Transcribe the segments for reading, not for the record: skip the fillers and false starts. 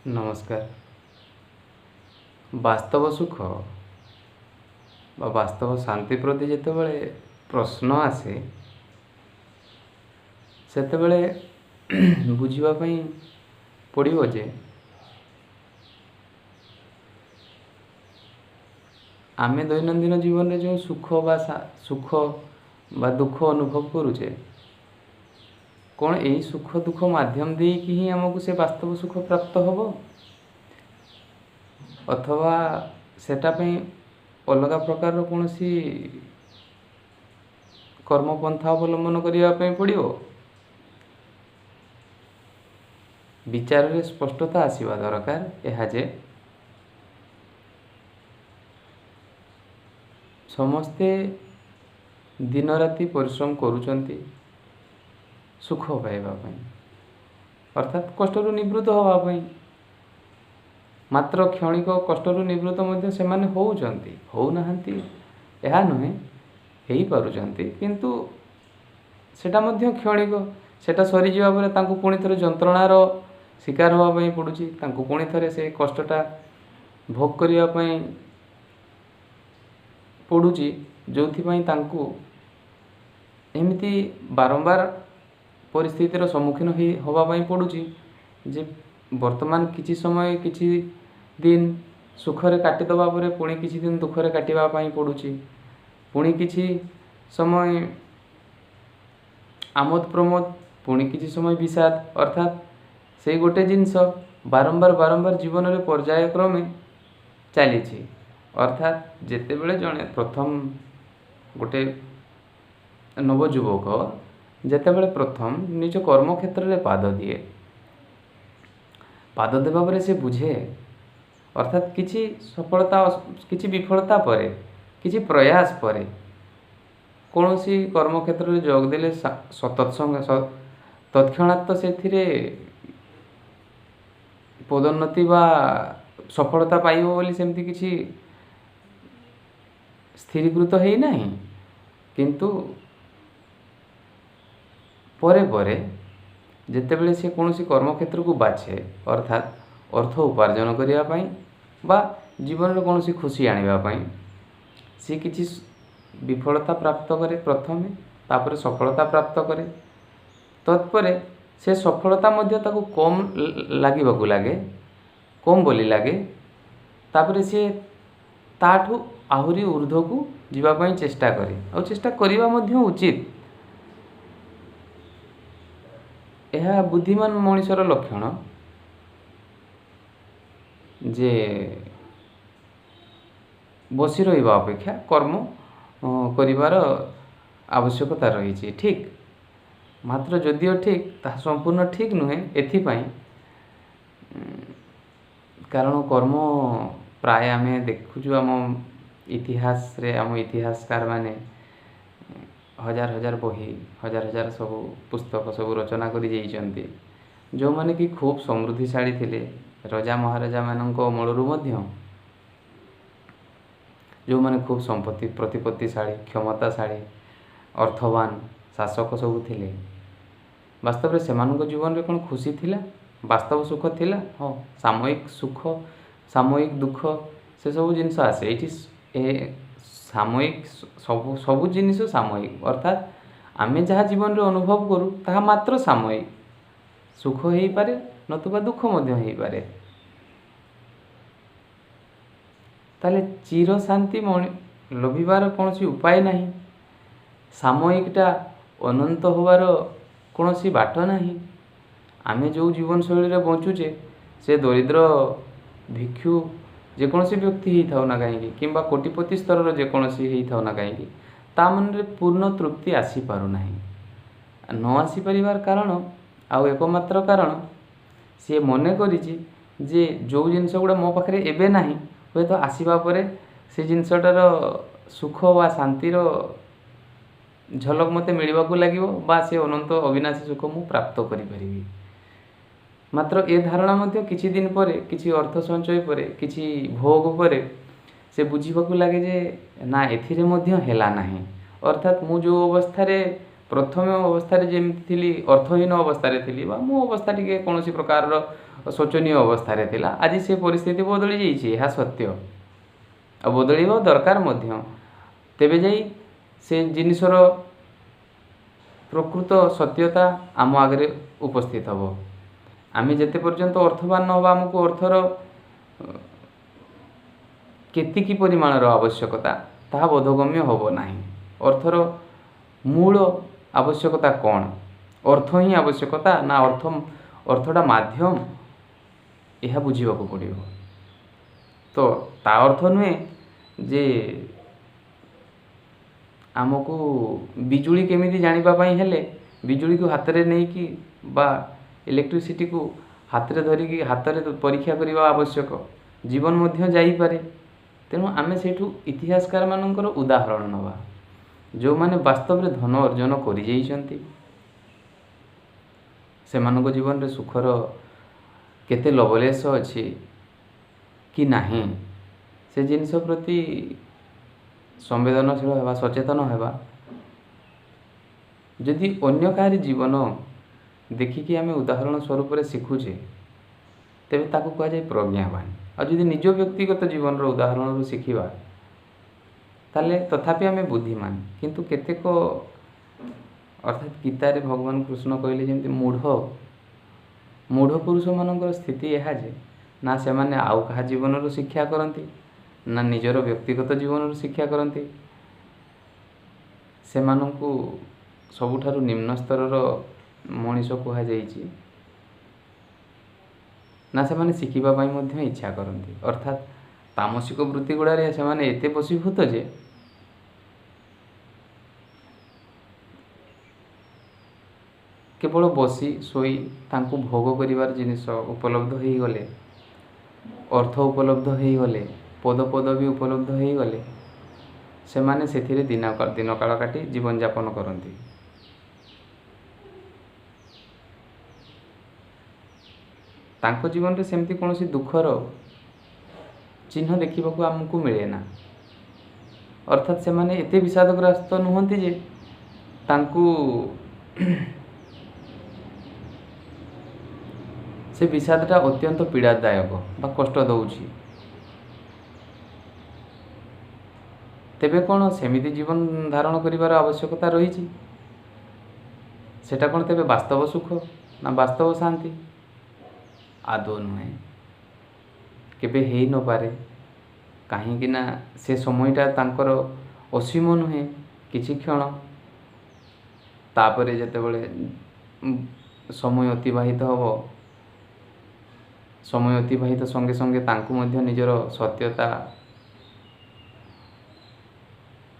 नमस्कार। ବାସ୍ତବ ସୁଖ ବା ବାସ୍ତବ ଶାନ୍ତି ପ୍ରତି ଯେତେବେଳେ ପ୍ରଶ୍ନ ଆସେ ସେତେବେଳେ ବୁଝିବା ପାଇଁ ପଡ଼ିବ ଯେ ଆମେ ଦୈନନ୍ଦିନ ଜୀବନରେ ଯେଉଁ ସୁଖ ବା ଦୁଃଖ ଅନୁଭବ କରୁଛେ, କ'ଣ ଏହି ସୁଖ ଦୁଃଖ ମାଧ୍ୟମ ଦେଇକି ହିଁ ଆମକୁ ସେ ବାସ୍ତବ ସୁଖ ପ୍ରାପ୍ତ ହେବ, ଅଥବା ସେଟା ପାଇଁ ଅଲଗା ପ୍ରକାରର କୌଣସି କର୍ମପନ୍ଥା ଅବଲମ୍ବନ କରିବା ପାଇଁ ପଡ଼ିବ? ବିଚାରରେ ସ୍ପଷ୍ଟତା ଆସିବା ଦରକାର ଏହା ଯେ ସମସ୍ତେ ଦିନ ରାତି ପରିଶ୍ରମ କରୁଛନ୍ତି ସୁଖ ପାଇବା ପାଇଁ, ଅର୍ଥାତ୍ କଷ୍ଟରୁ ନିବୃତ୍ତ ହେବା ପାଇଁ। ମାତ୍ର କ୍ଷଣିକ କଷ୍ଟରୁ ନିବୃତ୍ତ ମଧ୍ୟ ସେମାନେ ହେଉନାହାନ୍ତି ଏହା ନୁହେଁ, ହେଇପାରୁଛନ୍ତି, କିନ୍ତୁ ସେଟା ମଧ୍ୟ କ୍ଷଣିକ। ସେଟା ସରିଯିବା ପରେ ତାଙ୍କୁ ପୁଣି ଥରେ ଯନ୍ତ୍ରଣାର ଶିକାର ହେବା ପାଇଁ ପଡ଼ୁଛି, ତାଙ୍କୁ ପୁଣି ଥରେ ସେ କଷ୍ଟଟା ଭୋଗ କରିବା ପାଇଁ ପଡ଼ୁଛି, ଯେଉଁଥିପାଇଁ ତାଙ୍କୁ ଏମିତି ବାରମ୍ବାର ପରିସ୍ଥିତିର ସମ୍ମୁଖୀନ ହେବା ପାଇଁ ପଡ଼ୁଛି ଯେ ବର୍ତ୍ତମାନ କିଛି ସମୟ କିଛି ଦିନ ସୁଖରେ କାଟିଦେବା ପରେ ପୁଣି କିଛି ଦିନ ଦୁଃଖରେ କାଟିବା ପାଇଁ ପଡ଼ୁଛି, ପୁଣି କିଛି ସମୟ ଆମୋଦ ପ୍ରମୋଦ, ପୁଣି କିଛି ସମୟ ବିଷାଦ। ଅର୍ଥାତ୍ ସେଇ ଗୋଟେ ଜିନିଷ ବାରମ୍ବାର ଜୀବନରେ ପର୍ଯ୍ୟାୟକ୍ରମେ ଚାଲିଛି। ଅର୍ଥାତ୍ ଯେତେବେଳେ ଜଣେ ଗୋଟେ ନବଯୁବକ ଯେତେବେଳେ ପ୍ରଥମ ନିଜ କର୍ମକ୍ଷେତ୍ରରେ ପାଦ ଦେବା ପରେ ସେ ବୁଝେ, ଅର୍ଥାତ୍ କିଛି ସଫଳତା କିଛି ବିଫଳତା ପରେ, କିଛି ପ୍ରୟାସ ପରେ କୌଣସି କର୍ମକ୍ଷେତ୍ରରେ ଯୋଗ ଦେଲେ ତତ୍କ୍ଷଣାତ୍ ତ ସେଥିରେ ପଦୋନ୍ନତି ବା ସଫଳତା ପାଇବ ବୋଲି ସେମିତି କିଛି ସ୍ଥିରୀକୃତ ହେଇନାହିଁ। କିନ୍ତୁ ପରେ ଯେତେବେଳେ ସେ କୌଣସି କର୍ମକ୍ଷେତ୍ରକୁ ବାଛେ, ଅର୍ଥାତ୍ ଅର୍ଥ ଉପାର୍ଜନ କରିବା ପାଇଁ ବା ଜୀବନରେ କୌଣସି ଖୁସି ଆଣିବା ପାଇଁ, ସେ କିଛି ବିଫଳତା ପ୍ରାପ୍ତ କରେ ପ୍ରଥମେ, ତାପରେ ସଫଳତା ପ୍ରାପ୍ତ କରେ। ତତ୍ପରେ ସେ ସଫଳତା ମଧ୍ୟ ତାକୁ କମ୍ ବୋଲି ଲାଗେ। ତାପରେ ସେ ତାଠୁ ଆହୁରି ଊର୍ଦ୍ଧ୍ୱକୁ ଯିବା ପାଇଁ ଚେଷ୍ଟା କରେ, ଆଉ ଚେଷ୍ଟା କରିବା ମଧ୍ୟ ଉଚିତ। ଏହା ବୁଦ୍ଧିମାନ ମଣିଷର ଲକ୍ଷଣ ଯେ ବସି ରହିବା ଅପେକ୍ଷା କର୍ମ କରିବାର ଆବଶ୍ୟକତା ରହିଛି। ଠିକ୍, ମାତ୍ର ଯଦିଓ ଠିକ୍, ତାହା ସମ୍ପୂର୍ଣ୍ଣ ଠିକ୍ ନୁହେଁ। ଏଥିପାଇଁ କାରଣ କର୍ମ ପ୍ରାୟ ଆମେ ଦେଖୁଛୁ ଆମ ଇତିହାସକାରମାନେ ହଜାର ବହି, ହଜାର ସବୁ ପୁସ୍ତକ ସବୁ ରଚନା କରି ଯାଇଛନ୍ତି, ଯେଉଁମାନେ କି ଖୁବ୍ ସମୃଦ୍ଧିଶାଳୀ ଥିଲେ। ରଜା ମହାରାଜାମାନଙ୍କ ଅମଳରୁ ମଧ୍ୟ ଯେଉଁମାନେ ଖୁବ୍ ପ୍ରତିପତ୍ତିଶାଳୀ, କ୍ଷମତାଶାଳୀ, ଅର୍ଥବାନ ଶାସକ ସବୁ ଥିଲେ, ବାସ୍ତବରେ ସେମାନଙ୍କ ଜୀବନରେ କ'ଣ ଖୁସି ଥିଲା? ବାସ୍ତବ ସୁଖ ଥିଲା? ହଁ, ସାମୟିକ ସୁଖ, ସାମୟିକ ଦୁଃଖ, ସେସବୁ ଜିନିଷ ଆସେ ଏଇଠି। ସାମୟିକ ସବୁ ଜିନିଷ ସାମୟିକ, ଅର୍ଥାତ୍ ଆମେ ଯାହା ଜୀବନରେ ଅନୁଭବ କରୁ ତାହା ମାତ୍ର ସାମୟିକ। ସୁଖ ହେଇପାରେ, ନତୁବା ଦୁଃଖ ମଧ୍ୟ ହେଇପାରେ। ତାହେଲେ ଚିରଶାନ୍ତି ଲଭିବାର କୌଣସି ଉପାୟ ନାହିଁ। ସାମୟିକଟା ଅନନ୍ତ ହେବାର କୌଣସି ବାଟ ନାହିଁ। ଆମେ ଯେଉଁ ଜୀବନଶୈଳୀରେ ବଞ୍ଚୁଛେ, ସେ ଦରିଦ୍ର ଭିକ୍ଷୁ ଯେକୌଣସି ବ୍ୟକ୍ତି ହେଇଥାଉ ନା କାହିଁକି, କିମ୍ବା କୋଟିପତି ସ୍ତରର ଯେକୌଣସି ହେଇଥାଉ ନା କାହିଁକି, ତା ମନରେ ପୂର୍ଣ୍ଣ ତୃପ୍ତି ଆସିପାରୁନାହିଁ। ନ ଆସିପାରିବାର କାରଣ ଆଉ ଏକମାତ୍ର କାରଣ, ସିଏ ମନେ କରିଛି ଯେ ଯେଉଁ ଜିନିଷ ଗୁଡ଼ା ମୋ ପାଖରେ ଏବେ ନାହିଁ, ହୁଏତ ଆସିବା ପରେ ସେ ଜିନିଷଟାର ସୁଖ ବା ଶାନ୍ତିର ଝଲକ ମୋତେ ମିଳିବାକୁ ଲାଗିବ, ବା ସେ ଅନନ୍ତ ଅବିନାଶୀ ସୁଖ ମୁଁ ପ୍ରାପ୍ତ କରିପାରିବି। ମାତ୍ର ଏ ଧାରଣା ମଧ୍ୟ କିଛି ଦିନ ପରେ, କିଛି ଅର୍ଥ ସଞ୍ଚୟ ପରେ, କିଛି ଭୋଗ ପରେ ସେ ବୁଝିବାକୁ ଲାଗେ ଯେ ନା, ଏଥିରେ ମଧ୍ୟ ହେଲା ନାହିଁ। ଅର୍ଥାତ୍ ମୁଁ ଯେଉଁ ଅବସ୍ଥାରେ प्रथम अवस्था जेमती थी अर्थहीन अवस्था थी मो अवस्था टी कौन प्रकार शोचनीय अवस्था थिला आज से परिस्थिति बदली जाइए यह सत्य आ बदल दरकार तेबे जाई से जिनिसर प्रकृत सत्यता आम आगे उपस्थित हम आम जिते पर्यंत अर्थवान न हवा आमको अर्थर केतिकी परिमाणर आवश्यकता ताहा बोधगम्य होब नाही। अर्थर मूल आवश्यकता कौन अर्थ ही आवश्यकता ना अर्थटा माध्यम यह बुझा पड़ो। तो ता अर्थ नुहे जे आमको बिजुली केमिति जानिबापाई हेले बिजुली को हाथ में नहीं कि बा इलेक्ट्रिसिटी को हाथ में धरिकी हाथ में परीक्षा करने आवश्यक जीवन मध्य जाइपारे। तेणु आमे सेठू इतिहासकार मानकर उदाहरण नवा जो माने वास्तव में धन अर्जन करि जाइछन्ति सेमानको जीवन रे सुखर केते लवलेश अछि कि नाही से जिनिस प्रति संवेदनशील होगा सचेतन होगा। जदि अन्य काहारी जीवन देखिकी आमे उदाहरण स्वरूप रे शिखुचे तेबे ताकू कह जाए प्रज्ञावान और जदि निज व्यक्तिगत जीवन रो उदाहरण रू शिखिबा ताले तथापि आमे बुद्धिमान किंतु केतेक अर्थात गीतारे भगवान कृष्ण कहले जेमति मूढ़ पुरुष मानकर स्थिति यह जे ना से माने आउ कहा जीवन रू शिक्षा करती ना निजर व्यक्तिगत जीवन रू शिक्षा करती से मानकु सबुठारु निम्न स्तर मनीष कह जाइछि ना से माने शिखिबा पाई मध्य इच्छा करती अर्थात तामसिक वृत्ति गुड़ारे से माने एते वशीभूत जे केवल बसी सोई तांकु भोग करिवार जिनिस उपलब्ध हो गले अर्थ उपलब्ध हो गले पद पदवी उपलब्ध हो गले से माने सेथिरे दिन काल काटी जीवन यापन करती। तांको जीवन रे सेमती कोनोसी दुखर चिन्ह देखा आमको मिले ना अर्थात से माने एते विषादग्रस्त नुहंती जे तांकु से विषादटा अत्यंत पीड़ादायक बा कष्ट दउछि तेबे कौन सेमिति जीवन धारण करिवार आवश्यकता रही सेटा कौन तेबे वास्तव सुख ना वास्तव शांति आदौ नुहे केबे हेई न पारे कहीं ना से समयटा तांकर असीम नुहे किछि क्षण तापरे जेतेबेले समय अतिबाहित हबो समय अतिबाहित संगे संगे तांकु मध्य निजर सत्यता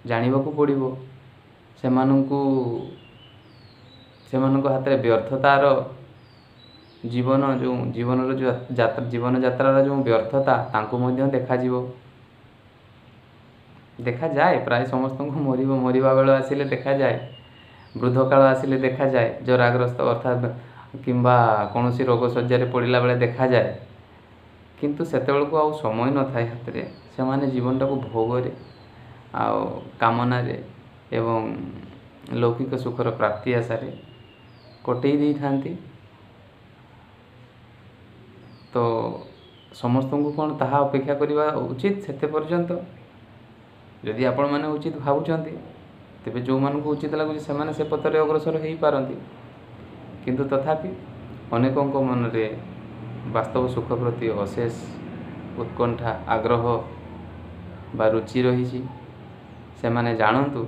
जानिबाकू पड़िबो सेमानंकु हाथ में व्यर्थतार जीवन जो जीवन यात्रार जो व्यर्थता तांकु मध्य देखा जाए प्राय समस्त को मरिबा बेल आसिले देखा जाए वृद्ध काल आसिले देखा जाए जराग्रस्त अर्थात किंबा कौन सी रोग सज्जा पड़ा बेले देखा जाए किंतु सेतेबेल को आउ समय न थाए हाथ में से माने जीवनटा को भोगरे आउ कामना रे एवं लौकिक सुखर प्राप्ति आशारे कटई दे थांती। तो समस्त को कौन ताहा अपेक्षा करवा उचित सेते पर्यंत जदि आपण माने उचित भावुचंती तेबे जो मान को उचित लगुच से पथरे अग्रसर हो पारती किंतु तथापि अनेकों मन रे वास्तव सुख प्रति अशेष उत्कंठा आग्रह बा रुचि रही से माने जानतु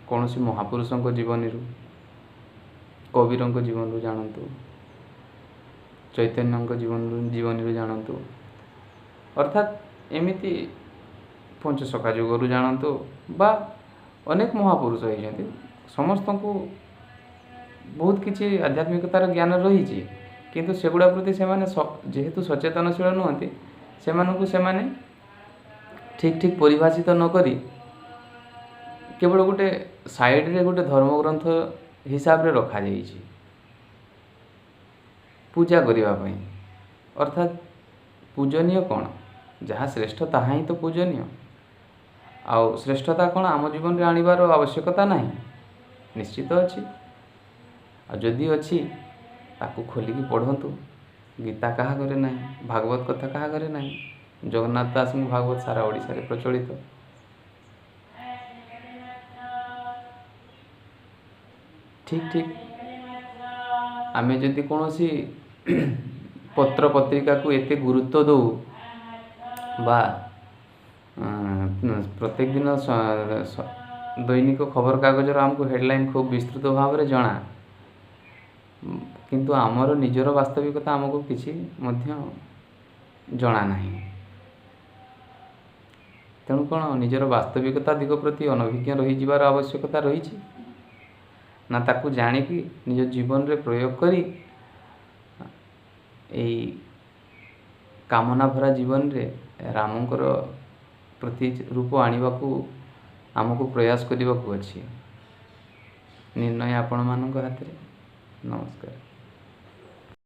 कौन सी महापुरुषों जीवन रू कबीरों जीवन रू जानतु चैतन्य जीवन रू जानतु अर्थात एमिति पंचसखा जुगरू जानतु बा अनेक महापुरुष होती समस्त को बहुत किसी आध्यात्मिकतार ज्ञान रही किंतु सेगुड़ा प्रति से जेहेतु सचेतनशील नुहति से ठीक ठीक परिभाषित न करी केवल गोटे साइड रे गोटे धर्मग्रंथ हिसाब रे रखा जाइछि पूजा करिबा पई अर्थात पूजनीय कौन जहाँ श्रेष्ठ ताहा ही तो पूजनीय आउ श्रेष्ठता कौन आम जीवन रे आनिबार आवश्यकता नहीं ନିଶ୍ଚିତ ଅଛି। ଆଉ ଯଦି ଅଛି ତାକୁ ଖୋଲିକି ପଢ଼ନ୍ତୁ। ଗୀତା କାହା ଘରେ ନାହିଁ, ଭାଗବତ କଥା କାହା ଘରେ ନାହିଁ। ଜଗନ୍ନାଥ ଦାସଙ୍କ ଭାଗବତ ସାରା ଓଡ଼ିଶାରେ ପ୍ରଚଳିତ। ଠିକ୍ ଆମେ ଯଦି କୌଣସି ପତ୍ର ପତ୍ରିକାକୁ ଏତେ ଗୁରୁତ୍ୱ ଦେଉ ବା ପ୍ରତ୍ୟେକ ଦିନ ଦୈନିକ ଖବରକାଗଜର ଆମକୁ ହେଡ଼ଲାଇନ୍ ଖୁବ୍ ବିସ୍ତୃତ ଭାବରେ ଜଣା, କିନ୍ତୁ ଆମର ନିଜର ବାସ୍ତବିକତା ଆମକୁ କିଛି ମଧ୍ୟ ଜଣା ନାହିଁ। ତେଣୁ କ'ଣ ନିଜର ବାସ୍ତବିକତା ଦିଗ ପ୍ରତି ଅନଭିଜ୍ଞ ରହିଯିବାର ଆବଶ୍ୟକତା ରହିଛି, ନା ତାକୁ ଜାଣିକି ନିଜ ଜୀବନରେ ପ୍ରୟୋଗ କରି ଏଇ କାମନା ଭରା ଜୀବନରେ ରାମଙ୍କର ପ୍ରତିରୂପ ଆଣିବାକୁ ଆମକୁ ପ୍ରୟାସ କରିବାକୁ ଅଛି। ନିର୍ଣ୍ଣୟ ଆପଣମାନଙ୍କ ହାତରେ। ନମସ୍କାର।